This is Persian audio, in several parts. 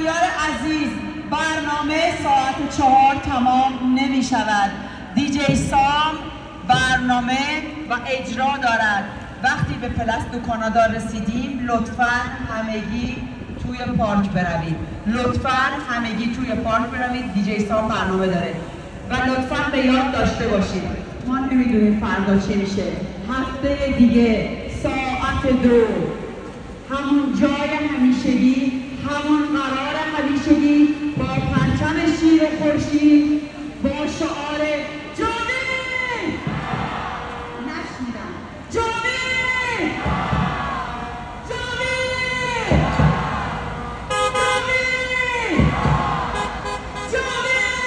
شهریار عزیز، برنامه ساعت 4 تمام نمی شود. دیجی سام برنامه و اجرا دارد. وقتی به پلاس دو کانادا رسیدیم لطفاً همگی توی پارک بروید. دیجی سام برنامه داره و لطفاً به یاد داشته باشید ما نمیدونیم فردا چی میشه. هفته دیگه ساعت 2 همون جای همیشگی، همون قرار همیشگی، با پرچم شیر خورشید، با شعار جاوید نشنیدم جاوید جاوید جاوید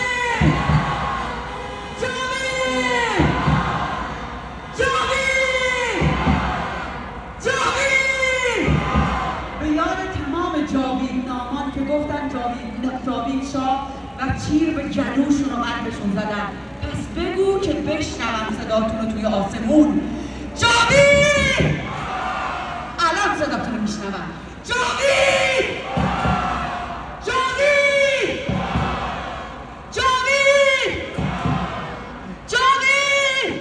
جاوید جاوید به یاد تمام جاوید نامان که گفتن جاوید شاه و تیر به جلوشون و قلبشون زدن. پس بگو که بشنوم صداتون رو توی آسمون. جاوید! الان صداتون رو میشنوم. جاوید! جاوید! جاوید! جاوید!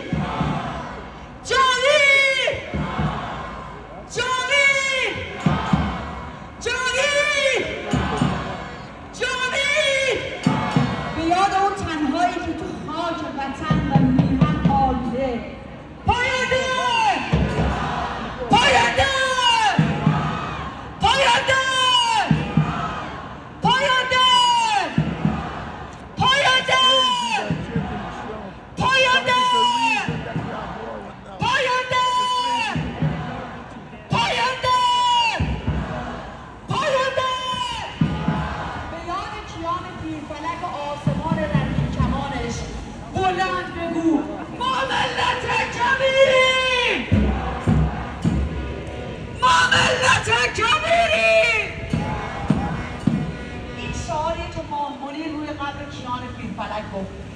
جاوید! جاوید! جاوید! جاوید! به یاد اون تنهایی که تو خاک وطن و میهن آلوده پاینده! پاینده! پاینده! پاینده! پاینده! پاینده! پاینده! پاینده! پاینده! به یاد کیان پیرفلک و آسمان رنگین کمانش بلند بگو ما ملت کبیریم! ما ملت کبیریم! این شعاری که ماه منیر روی قبر کیان پیرفلک گفت.